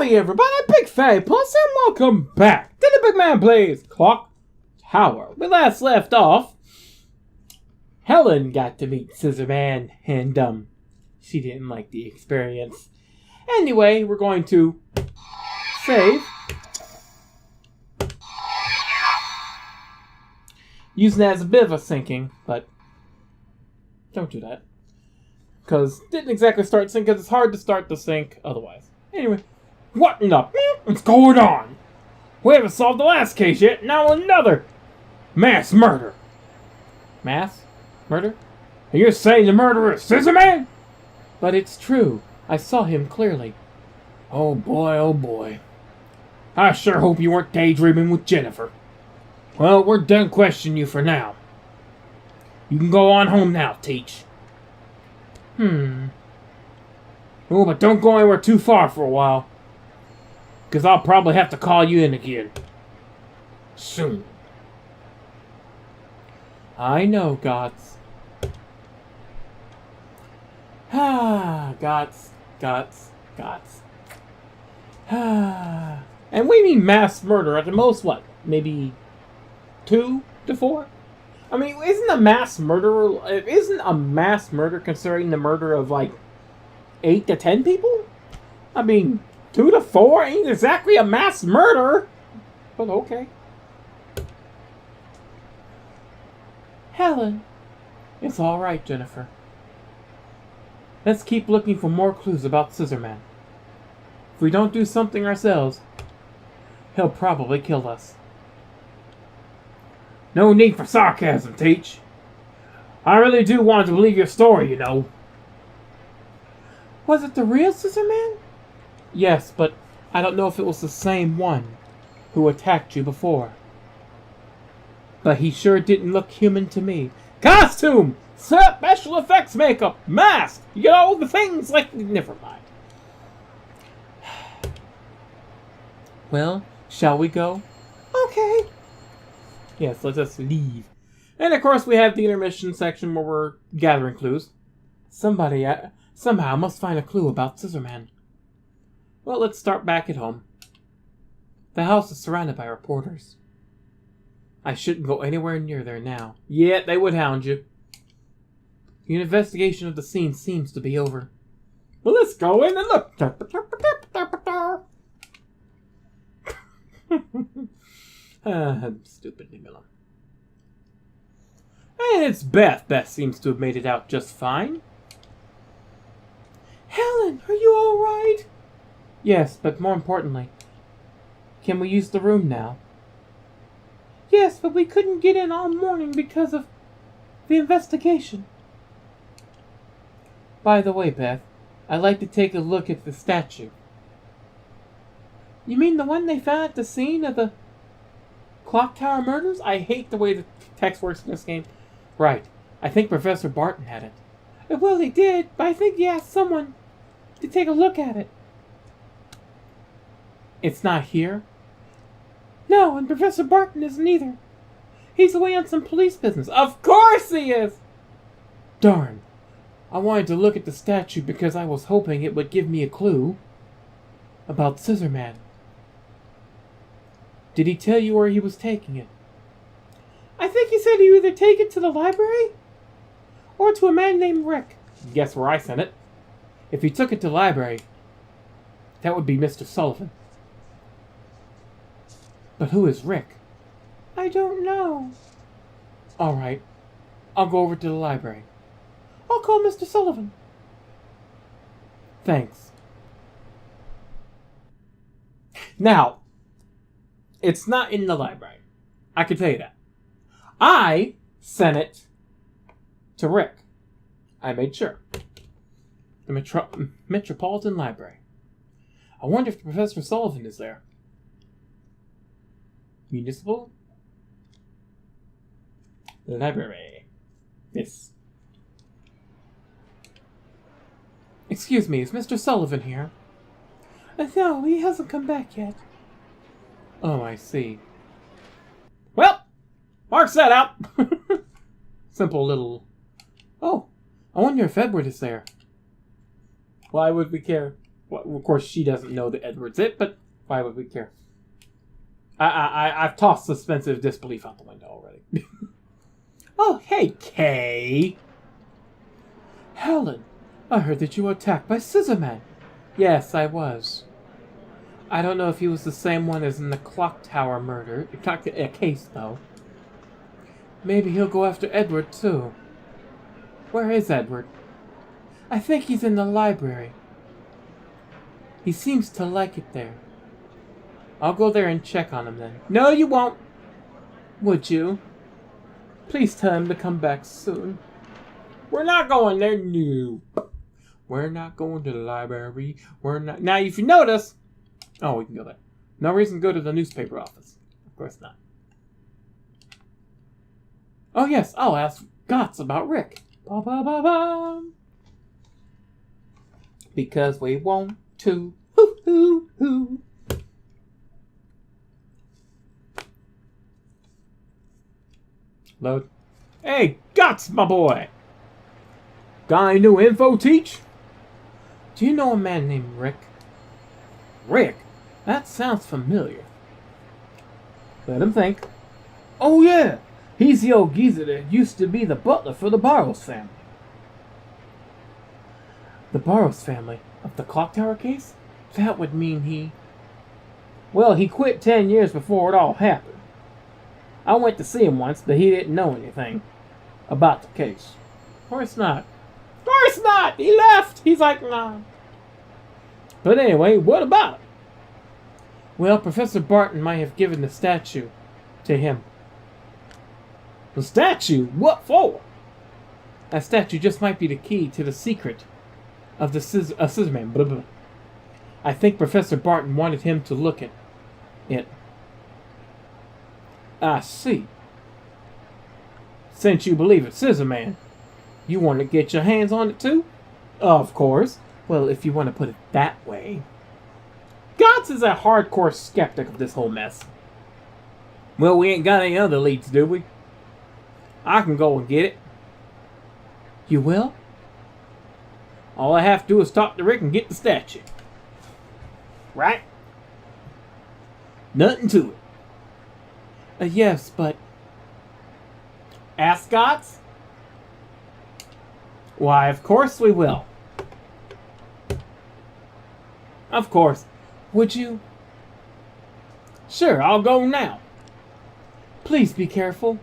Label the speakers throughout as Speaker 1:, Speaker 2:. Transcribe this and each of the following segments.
Speaker 1: Howdy everybody, BygPhattyPlus, and welcome back to the Big Man Plays Clock Tower. We last left off, Helen got to meet Scissorman, and she didn't like the experience. Anyway, we're going to save. Using that as a bit of a sinking, but don't do that. Because didn't exactly start sync, because it's hard to start the sync otherwise. Anyway, what in the what's going on? We haven't solved the last case yet, now another mass murder. Mass? Murder? Are you saying the murderer is Scissorman? But it's true. I saw him clearly. Oh boy, oh boy. I sure hope you weren't daydreaming with Jennifer. Well, we're done questioning you for now. You can go on home now, Teach. Oh, but don't go anywhere too far for a while. Because I'll probably have to call you in again. Soon. I know, Gotts. Gotts. And we mean mass murder at the most, what? Maybe 2 to 4? I mean, isn't a mass murder considering the murder of, like, 8 to 10 people? I mean, 2 to 4 ain't exactly a mass murder. But okay. Helen. It's alright, Jennifer. Let's keep looking for more clues about Scissorman. If we don't do something ourselves, he'll probably kill us. No need for sarcasm, Teach. I really do want to believe your story, you know. Was it the real Scissorman? Yes, but I don't know if it was the same one who attacked you before. But he sure didn't look human to me. Costume! Special effects makeup! Mask! You know, the things like... Never mind. Well, shall we go? Okay. Yes, let's just leave. And of course we have the intermission section where we're gathering clues. Somebody somehow must find a clue about Scissorman. Well, let's start back at home. The house is surrounded by reporters. I shouldn't go anywhere near there now. Yeah, they would hound you. The investigation of the scene seems to be over. Well, let's go in and look. Stupid Nimilla. And it's Beth. Beth seems to have made it out just fine. Helen, are you all right? Yes, but more importantly, can we use the room now? Yes, but we couldn't get in all morning because of the investigation. By the way, Beth, I'd like to take a look at the statue. You mean the one they found at the scene of the Clock Tower murders? I hate the way the text works in this game. Right. I think Professor Barton had it. Well, he did, but I think he asked someone to take a look at it. It's not here? No, and Professor Barton isn't either. He's away on some police business. Of course he is! Darn. I wanted to look at the statue because I was hoping it would give me a clue about Scissorman. Did he tell you where he was taking it? I think he said he would either take it to the library or to a man named Rick. Guess where I sent it? If he took it to the library, that would be Mr. Sullivan. But who is Rick? I don't know. Alright, I'll go over to the library. I'll call Mr. Sullivan. Thanks. Now, it's not in the library. I can tell you that. I sent it to Rick. I made sure. The Metropolitan Library. I wonder if Professor Sullivan is there. Municipal Library. Yes. Excuse me, is Mr. Sullivan here? No, he hasn't come back yet. Oh, I see. Well, marks that out. Simple little... Oh, I wonder if Edward is there. Why would we care? Well, of course, she doesn't know that Edward's it, but why would we care? I've tossed suspensive disbelief out the window already. Oh, hey, Kay! Helen, I heard that you were attacked by Scissorman. Yes, I was. I don't know if he was the same one as in the clock tower murder case, though. Maybe he'll go after Edward, too. Where is Edward? I think he's in the library. He seems to like it there. I'll go there and check on him then. No, you won't. Would you? Please tell him to come back soon. We're not going there, no. We're not going to the library. We're not. Now, if you notice... Oh, we can go there. No reason to go to the newspaper office. Of course not. Oh, yes. I'll ask Gotts about Rick. Ba, ba, ba, ba. Because we want to. Hoo, hoo, hoo. Load. Hey, Gotts, my boy. Got any new info, Teach? Do you know a man named Rick? Rick? That sounds familiar. Let him think. Oh, yeah. He's the old geezer that used to be the butler for the Burrows family. The Burrows family? Of the clock tower case? That would mean he... Well, he quit 10 years before it all happened. I went to see him once, but he didn't know anything about the case. Of course not. Of course not! He left! He's like, nah. But anyway, what about it? Well, Professor Barton might have given the statue to him. The statue? What for? That statue just might be the key to the secret of the Scissorman. Blah, blah. I think Professor Barton wanted him to look at it. I see. Since you believe it's Scissorman, you want to get your hands on it too? Of course. Well, if you want to put it that way. Gotts is a hardcore skeptic of this whole mess. Well, we ain't got any other leads, do we? I can go and get it. You will? All I have to do is talk to Rick and get the statue. Right? Nothing to it. Yes, but... Ask Gotts? Why, of course we will. Of course. Would you? Sure, I'll go now. Please be careful.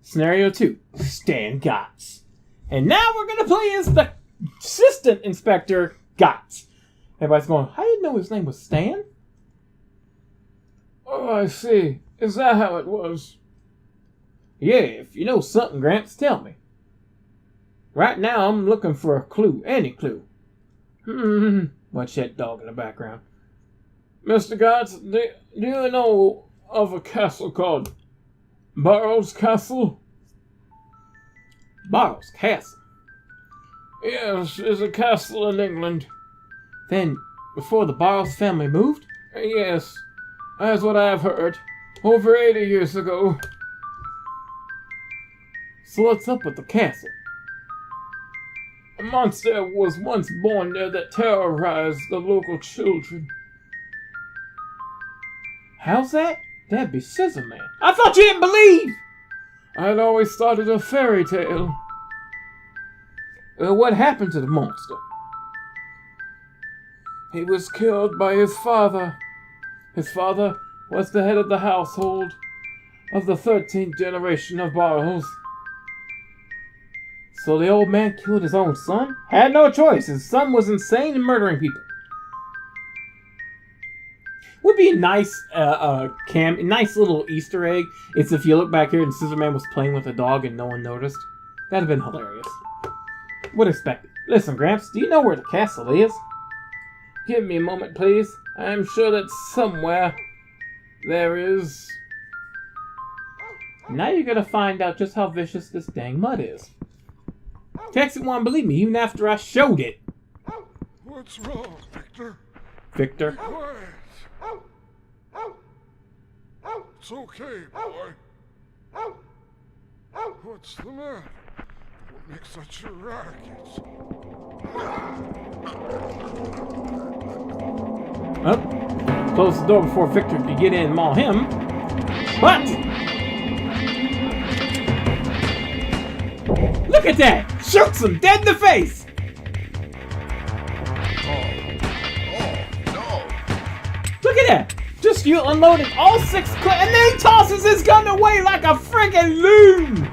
Speaker 1: Scenario 2. Stan Gotts. And now we're going to play as the Assistant Inspector Gotts. Everybody's going, how do you know his name was Stan? Oh, I see. Is that how it was? Yeah, if you know something, Gramps, tell me. Right now, I'm looking for a clue. Any clue. Watch that dog in the background. Mr. Gotts, do you know of a castle called Burrows Castle? Burrows Castle? Yes, it's a castle in England. Then, before the Burrows family moved? Yes, that's what I've heard. Over 80 years ago. So what's up with the castle? A monster was once born there that terrorized the local children. How's that? That'd be Scissorman. I thought you didn't believe! I'd always thought it a fairy tale. What happened to the monster? He was killed by his father. His father was the head of the household of the 13th generation of Burrows. So the old man killed his own son? Had no choice. His son was insane and murdering people. Would be a nice, nice little Easter egg. It's if you look back here and Scissorman was playing with a dog and no one noticed. That'd have been hilarious. Would expect it. Listen, Gramps, do you know where the castle is? Give me a moment, please. I'm sure that somewhere there is. Now you're gonna find out just how vicious this dang mud is. Texas won't believe me, even after I showed it.
Speaker 2: What's wrong, Victor?
Speaker 1: Victor?
Speaker 2: Be quiet. It's okay, boy. What's the matter? What makes such a racket?
Speaker 1: Oh, close the door before Victor could get in and maul him. But look at that! Shoots him dead in the face! Look at that! Just you unloaded all 6 clips, and then he tosses his gun away like a friggin' loon!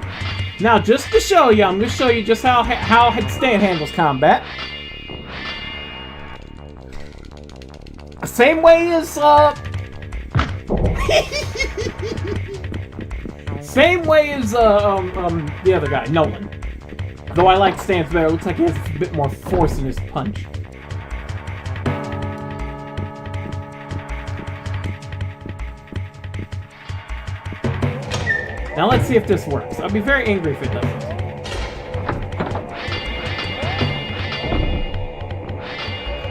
Speaker 1: Now, just to show you, I'm gonna show you just how Stan handles combat. Same way as, same way as, the other guy, Nolan. Though I like Stan's better, it looks like he has a bit more force in his punch. Now let's see if this works. I'll be very angry if it doesn't.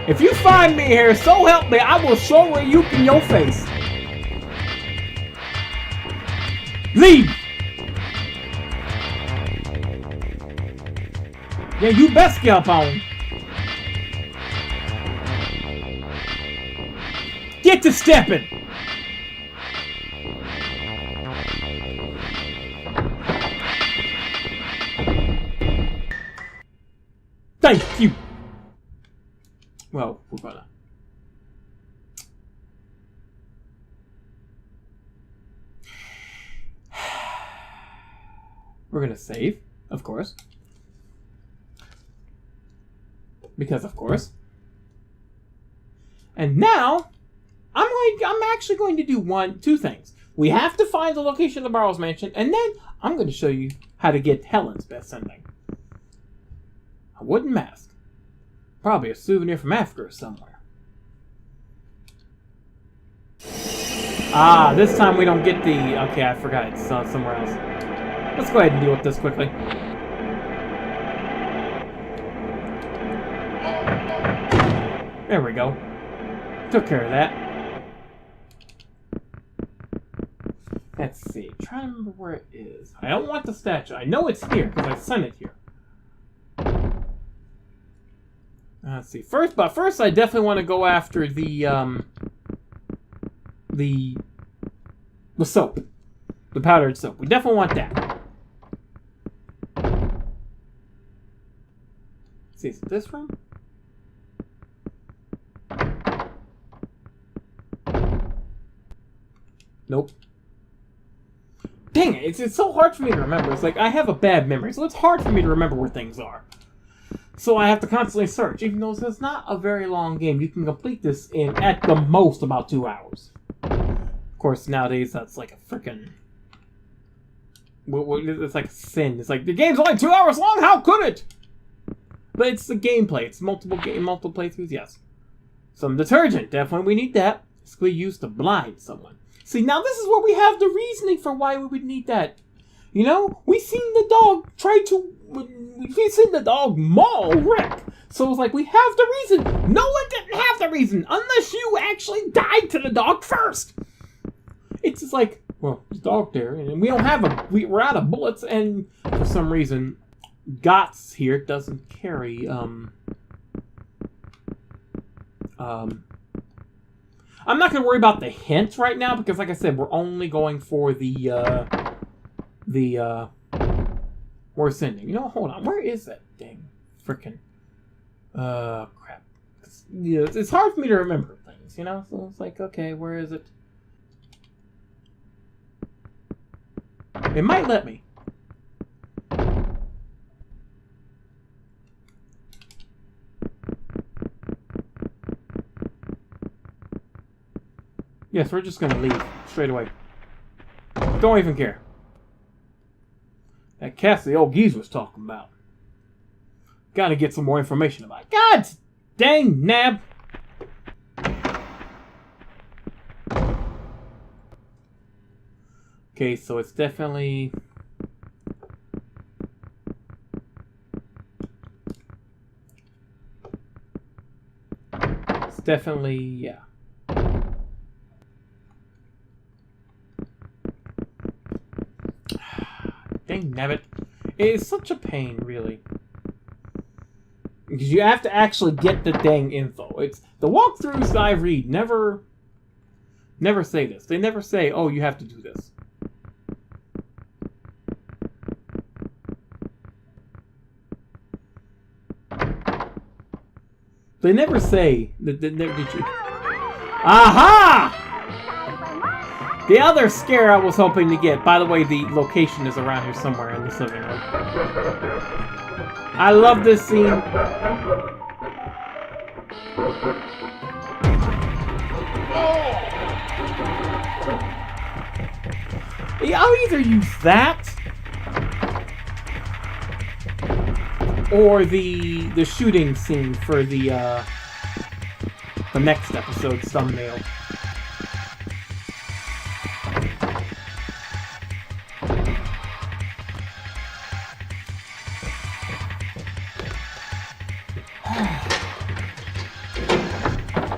Speaker 1: If you find me here, so help me, I will show where you in your face. Leave! Yeah, you best get up on. Get to stepping! Thank you! Well, we're gonna... We're gonna save, of course. Because of course. And now, I'm actually going to do two things. We have to find the location of the Barrows Mansion, and then I'm going to show you how to get Helen's best ending. A wooden mask. Probably a souvenir from Africa or somewhere. Ah, this time we don't get the... Okay, I forgot. It's somewhere else. Let's go ahead and deal with this quickly. There we go. Took care of that. Let's see. Try to remember where it is. I don't want the statue. I know it's here because I sent it here. Let's see. First I definitely want to go after the soap. The powdered soap. We definitely want that. Let's see, is it this room? Nope. Dang it, it's so hard for me to remember. It's like I have a bad memory, so it's hard for me to remember where things are. So I have to constantly search, even though it's not a very long game. You can complete this in, at the most, about 2 hours. Of course, nowadays, that's like a frickin'... It's like a sin. It's like, the game's only 2 hours long? How could it? But it's the gameplay. It's multiple playthroughs, yes. Some detergent, definitely we need that. It's we used to blind someone. See, now this is where we have the reasoning for why we would need that. You know, we seen the dog we've seen the dog maul Rick. So it's like, we have the reason. No one didn't have the reason, unless you actually died to the dog first. It's just like, well, there's a dog there, and we don't have we're out of bullets, and for some reason, Gotts here doesn't carry, I'm not gonna worry about the hint right now, because like I said, we're only going for we're sending. You know, hold on. Where is that dang frickin'... crap. It's hard for me to remember things, you know? So it's like, okay, where is it? It might let me. Yes, we're just gonna leave straight away. Don't even care. That Cass the old geese was talking about. Gotta get some more information about it. God dang nab! Okay, so it's definitely... It's definitely, yeah. Dang nabbit. It is such a pain, really. Because you have to actually get the dang info. It's the walkthroughs that I read never say this. They never say, oh, you have to do this. They never say that. Did you? Aha! The other scare I was hoping to get. By the way, the location is around here somewhere in this living room. I love this scene. I'll either use that or the shooting scene for the next episode's thumbnail.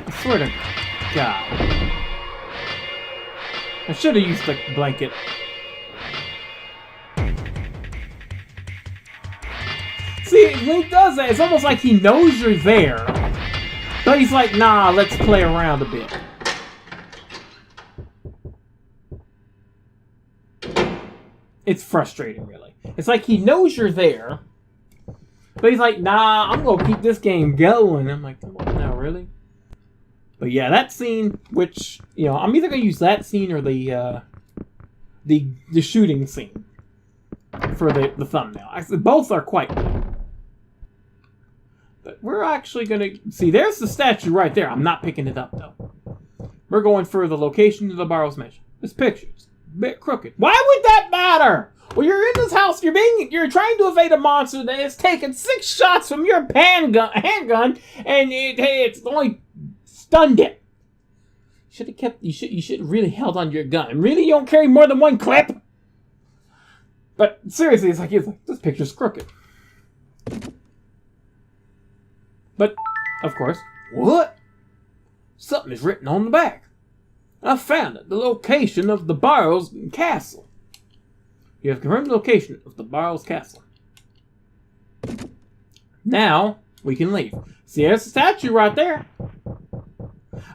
Speaker 1: I swear to God. I should have used the blanket. See, when he does that, it's almost like he knows you're there. But he's like, nah, let's play around a bit. It's frustrating, really. It's like he knows you're there. But he's like, nah, I'm gonna keep this game going. I'm like, come on now, really? But yeah, that scene, which, you know, I'm either gonna use that scene or the shooting scene for the thumbnail. Both are quite good. But we're actually gonna see. There's the statue right there. I'm not picking it up though. We're going for the location of the Barrows Mansion. This picture's a bit crooked. Why would that matter? Well, you're in this house. You're trying to evade a monster that has taken 6 shots from your handgun, and it's only stunned it. You should have really held on to your gun. Really, you don't carry more than 1 clip? But seriously, it's like this picture's crooked. But of course, what? Something is written on the back. I found it. The location of the Barrows Castle. You have confirmed the location of the Barrows Castle. Now we can leave. See, there's a statue right there.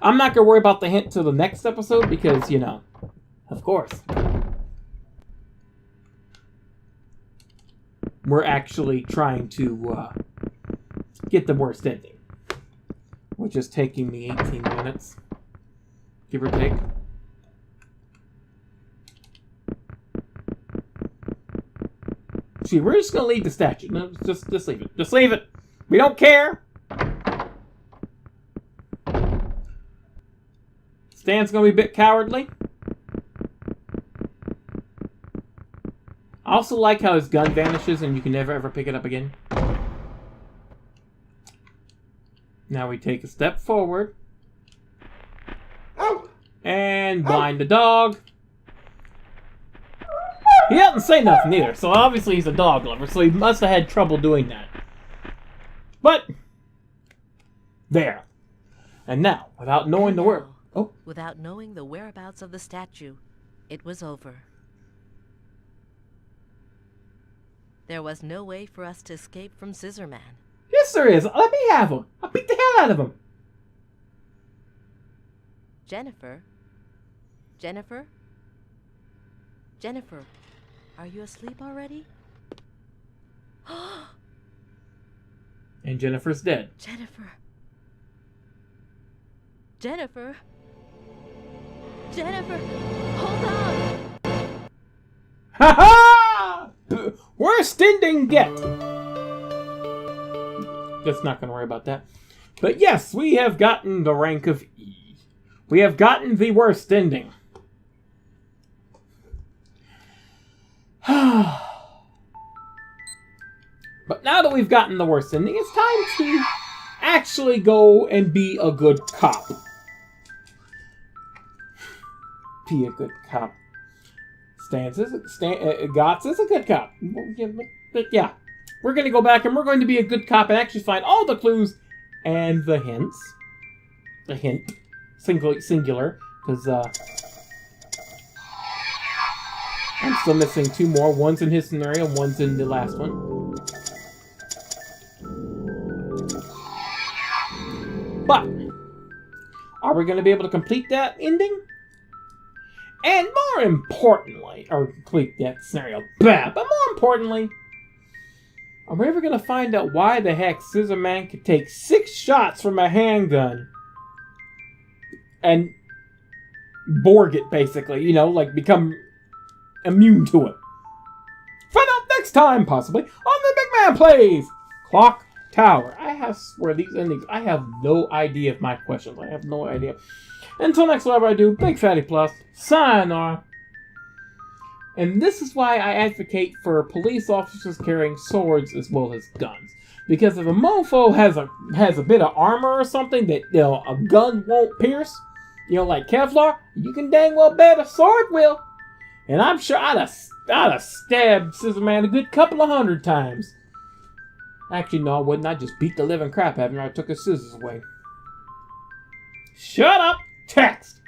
Speaker 1: I'm not going to worry about the hint to the next episode because, you know, of course. We're actually trying to get the worst ending. Which is taking me 18 minutes. Give or take. See, we're just going to leave the statue. No, just leave it. Just leave it. We don't care. Stan's going to be a bit cowardly. I also like how his gun vanishes and you can never ever pick it up again. Now we take a step forward. And blind the dog. He doesn't say nothing either, so obviously he's a dog lover, so he must have had trouble doing that. But there. And now, without knowing the
Speaker 3: whereabouts of the statue, it was over. There was no way for us to escape from Scissorman.
Speaker 1: Yes, there is. Let me have him. I'll beat the hell out of him.
Speaker 3: Jennifer? Jennifer? Jennifer, are you asleep already?
Speaker 1: And Jennifer's dead.
Speaker 3: Jennifer. Jennifer. Jennifer, hold on.
Speaker 1: Ha ha! Worst ending yet. Just not going to worry about that. But yes, we have gotten the rank of E. We have gotten the worst ending. But now that we've gotten the worst ending, it's time to actually go and be a good cop. Be a good cop. Gotts is a good cop. But yeah, we're going to go back and we're going to be a good cop and actually find all the clues and the hints. The hint. Singular. Because, I'm still missing 2 more. One's in his scenario, one's in the last one. But, are we going to be able to complete that ending? And more importantly, or complete that scenario, but more importantly, are we ever going to find out why the heck Scissor Man could take 6 shots from a handgun and Borg it, basically, you know, like become immune to it? Find out next time, possibly, on the Big Man Plays Clock Tower. I swear, these endings, I have no idea of my questions. I have no idea. Until next whatever I do, BygPhattyPlus, sayonara. And this is why I advocate for police officers carrying swords as well as guns. Because if a mofo has a bit of armor or something that, you know, a gun won't pierce, you know, like Kevlar, you can dang well bet a sword will. And I'm sure I'd have stabbed Scissor Man a good couple of 100 times. Actually, no, I wouldn't. I'd just beat the living crap out of him after I took his scissors away. Shut up! Text!